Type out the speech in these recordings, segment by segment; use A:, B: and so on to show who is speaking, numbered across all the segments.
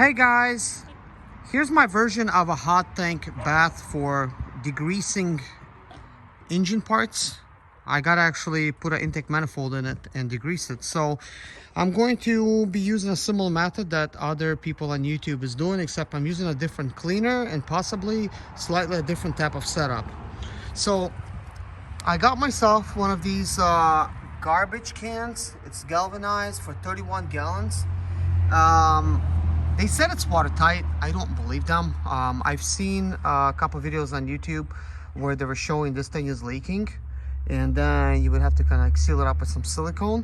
A: Hey guys, here's my version of a hot tank bath for degreasing engine parts. I gotta actually put an intake manifold in it and degrease it. So I'm going to be using a similar method that other people on YouTube is doing, except I'm using a different cleaner and possibly slightly a different type of setup. So I got myself one of these garbage cans. It's galvanized for 31 gallons. They said it's watertight. I don't believe them. I've seen a couple videos on YouTube where they were showing this thing is leaking, and then you would have to kind of like seal it up with some silicone.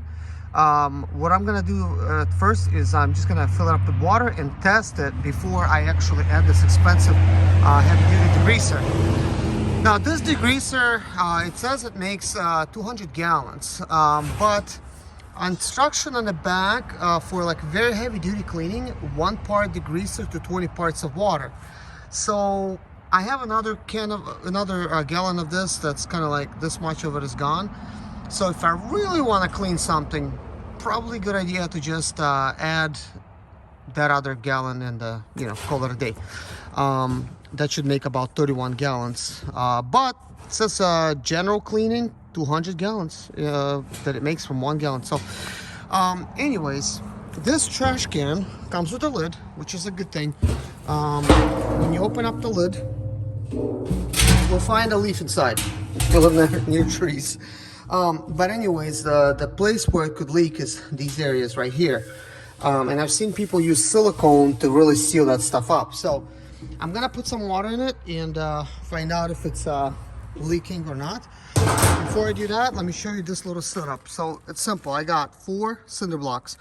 A: What I'm gonna do at first is I'm just gonna fill it up with water and test it before I actually add this expensive heavy-duty degreaser. Now this degreaser, it says it makes 200 gallons, but instruction on the back for like very heavy duty cleaning, 1 part degreaser to 20 parts of water. So I have another gallon of this that's kind of like this much of it is gone. So if I really want to clean something, probably a good idea to just add that other gallon and call it a day. That should make about 31 gallons, but it says general cleaning 200 gallons that it makes from 1 gallon. So anyways, this trash can comes with a lid, which is a good thing. When you open up the lid, you'll find a leaf inside. You live near trees. But anyways, the place where it could leak is these areas right here. And I've seen people use silicone to really seal that stuff up. So I'm gonna put some water in it and find out if it's leaking or not. Before I do that, let me show you this little setup. So it's simple. I got 4 cinder blocks.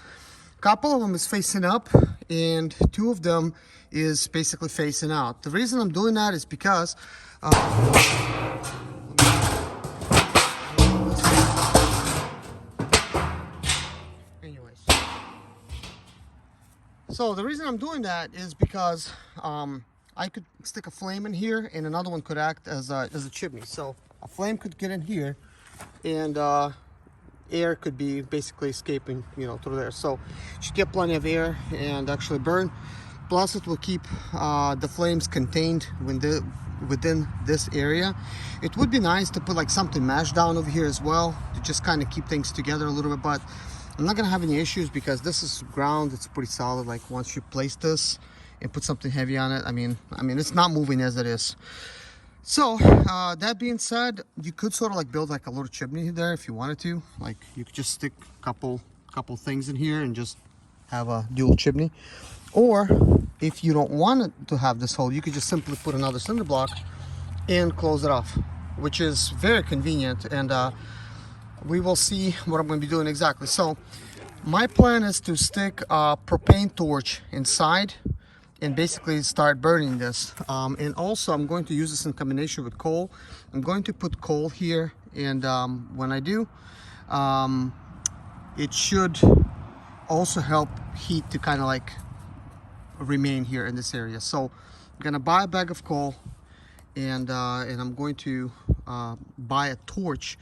A: A couple of them is facing up and 2 of them is basically facing out. The reason I'm doing that is because so the reason I'm doing that is because I could stick a flame in here and another one could act as a chimney. So a flame could get in here and air could be basically escaping, through there. So you should get plenty of air and actually burn. Plus it will keep the flames contained within this area. It would be nice to put like something mashed down over here as well to just kind of keep things together a little bit, but I'm not gonna have any issues because this is ground. It's pretty solid. Like once you place this and put something heavy on it, I mean it's not moving as it is. So that being said, you could sort of like build like a little chimney there if you wanted to. Like you could just stick a couple things in here and just have a dual chimney. Or if you don't want it to have this hole, you could just simply put another cinder block and close it off, which is very convenient. And we will see what I'm going to be doing exactly. So my plan is to stick a propane torch inside and basically start burning this. And also I'm going to use this in combination with coal. I'm going to put coal here, and when I do, it should also help heat to kind of like remain here in this area. So I'm gonna buy a bag of coal, and I'm going to buy a torch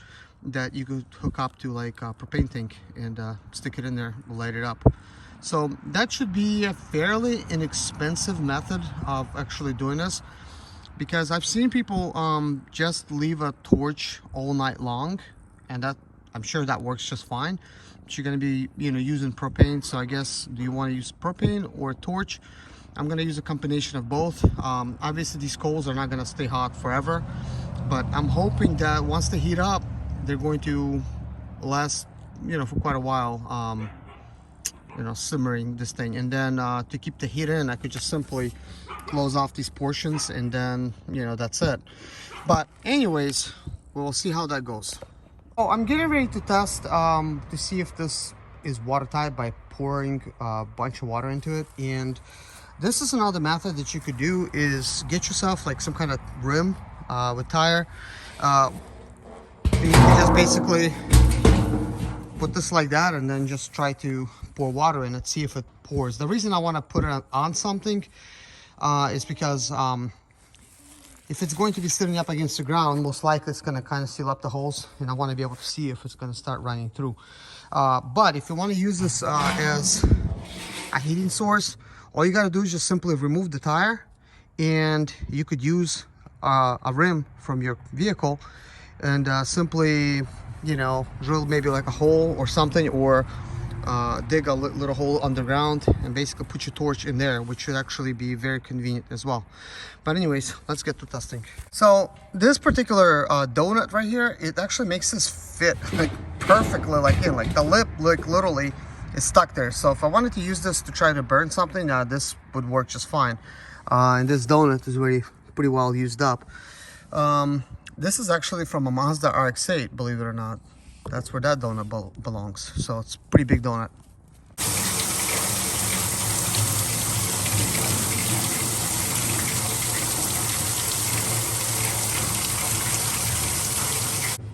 A: that you could hook up to like a propane tank and stick it in there, light it up. So that should be a fairly inexpensive method of actually doing this, because I've seen people just leave a torch all night long, and that I'm sure that works just fine. But you're going to be using propane, so I guess, do you want to use propane or a torch? I'm going to use a combination of both. Obviously these coals are not going to stay hot forever, but I'm hoping that once they heat up, they're going to last for quite a while, simmering this thing. And then to keep the heat in, I could just simply close off these portions, and then that's it. But anyways, we'll see how that goes. Oh, I'm getting ready to test to see if this is watertight by pouring a bunch of water into it. And this is another method that you could do, is get yourself like some kind of rim with tire. You can just basically put this like that and then just try to pour water in it, see if it pours. The reason I want to put it on something is because if it's going to be sitting up against the ground, most likely it's going to kind of seal up the holes, and I want to be able to see if it's going to start running through. But if you want to use this as a heating source, All you got to do is just simply remove the tire, and you could use a rim from your vehicle and simply, you know, drill maybe like a hole or something, or dig a little hole underground and basically put your torch in there, which should actually be very convenient as well. But anyways, let's get to testing. So this particular donut right here, it actually makes this fit like perfectly, like in like the lip, like literally is stuck there. So if I wanted to use this to try to burn something, this would work just fine. And this donut is already pretty well used up. This is actually from a Mazda RX-8, believe it or not. That's where that donut belongs. So it's a pretty big donut.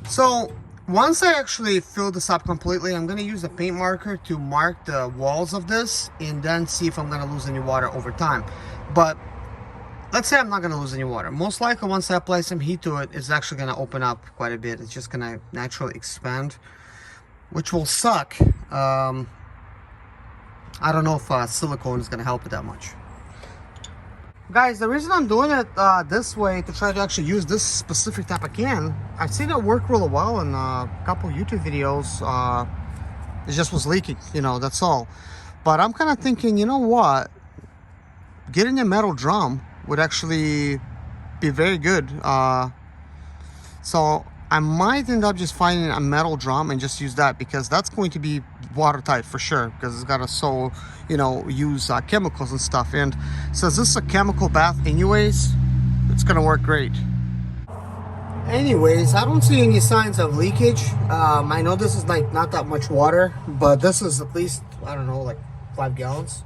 A: So once I actually fill this up completely, I'm gonna use a paint marker to mark the walls of this and then see if I'm gonna lose any water over time. But let's say I'm not gonna lose any water. Most likely once I apply some heat to it, it's actually gonna open up quite a bit. It's just gonna naturally expand, which will suck. I don't know if silicone is gonna help it that much. Guys, the reason I'm doing it this way to try to actually use this specific type of can, I've seen it work really well in a couple YouTube videos. It just was leaking, you know, that's all. But I'm kind of thinking, you know what? Getting a metal drum would actually be very good. So I might end up just finding a metal drum and just use that, because that's going to be watertight for sure, because it's got to use chemicals and stuff. And since this is a chemical bath anyways, it's gonna work great. Anyways, I don't see any signs of leakage. I know this is like not that much water, but this is at least, I don't know, like 5 gallons.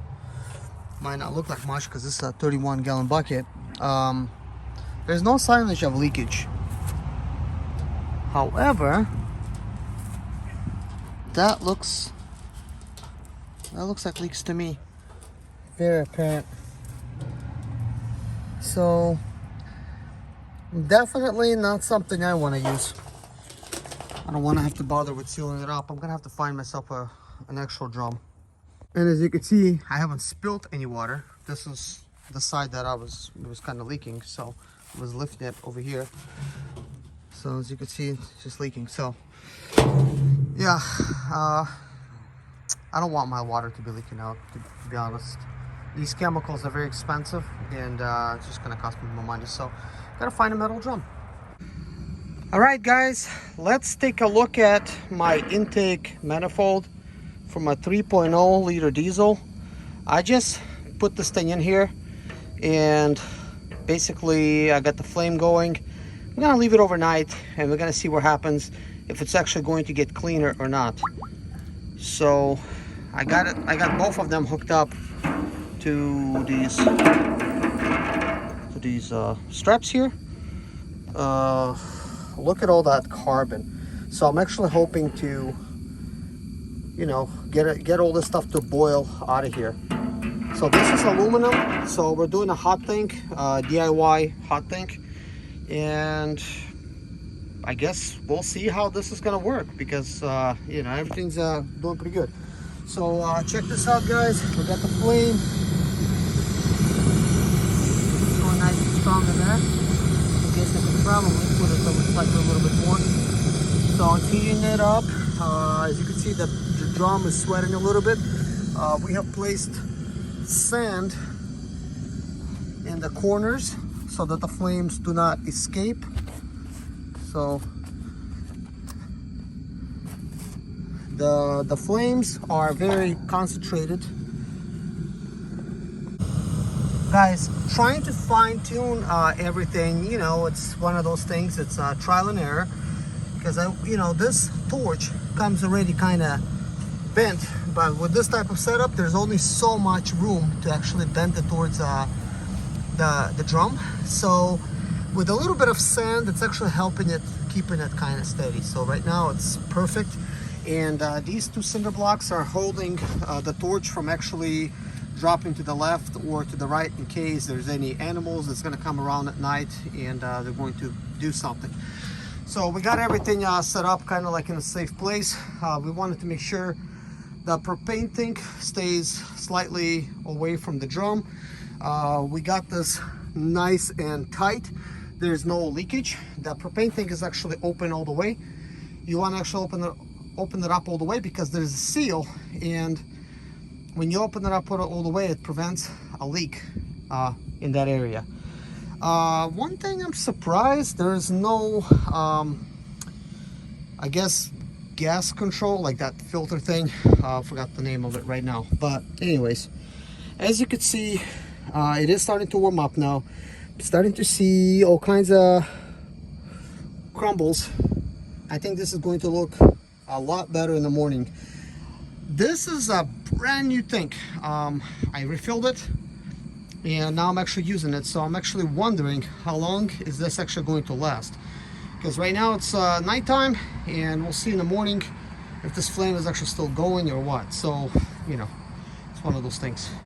A: Might not look like much because this is a 31-gallon bucket. There's no signage of leakage. However, that looks like leaks to me. Very apparent. So definitely not something I want to use. I don't want to have to bother with sealing it up. I'm gonna have to find myself an actual drum. And as you can see, I haven't spilled any water. This is the side that it was kind of leaking, so I was lifting it over here. So as you can see, it's just leaking. So yeah, I don't want my water to be leaking out, to be honest. These chemicals are very expensive, and it's just gonna cost me more money. So gotta find a metal drum. All right, guys, let's take a look at my intake manifold from a 3.0 liter diesel. I just put this thing in here, and basically I got the flame going. I'm gonna leave it overnight, and we're gonna see what happens, if it's actually going to get cleaner or not. So I got both of them hooked up to these straps here. Look at all that carbon. So I'm actually hoping to, get all this stuff to boil out of here. So this is aluminum, so we're doing a hot tank, DIY hot tank, and I guess we'll see how this is gonna work, because everything's doing pretty good. So check this out, guys. We got the flame. It's going nice and strong in there. I guess I can probably put it a little bit more. So it's heating it up. As you can see, the drum is sweating a little bit. We have placed sand in the corners so that the flames do not escape. So the flames are very concentrated. Guys, trying to fine-tune everything, it's one of those things. It's trial and error, because this torch comes already kind of bent, but with this type of setup, there's only so much room to actually bend it towards the drum. So with a little bit of sand, it's actually helping it, keeping it kind of steady. So right now it's perfect. And these two cinder blocks are holding the torch from actually dropping to the left or to the right, in case there's any animals that's going to come around at night and they're going to do something. So we got everything set up kind of like in a safe place. We wanted to make sure The propane tank stays slightly away from the drum. We got this nice and tight. There's no leakage. The propane tank is actually open all the way. You want to actually open it up all the way because there's a seal, and when you open it up all the way, it prevents a leak in that area. One thing I'm surprised, there's no I guess gas control, like that filter thing. I forgot the name of it right now, but anyways, as you can see, it is starting to warm up now. I'm starting to see all kinds of crumbles. I think this is going to look a lot better in the morning. This is a brand new tank. I refilled it and now I'm actually using it, so I'm actually wondering how long is this actually going to last, because right now it's nighttime and we'll see in the morning if this flame is actually still going or what. So, you know, it's one of those things.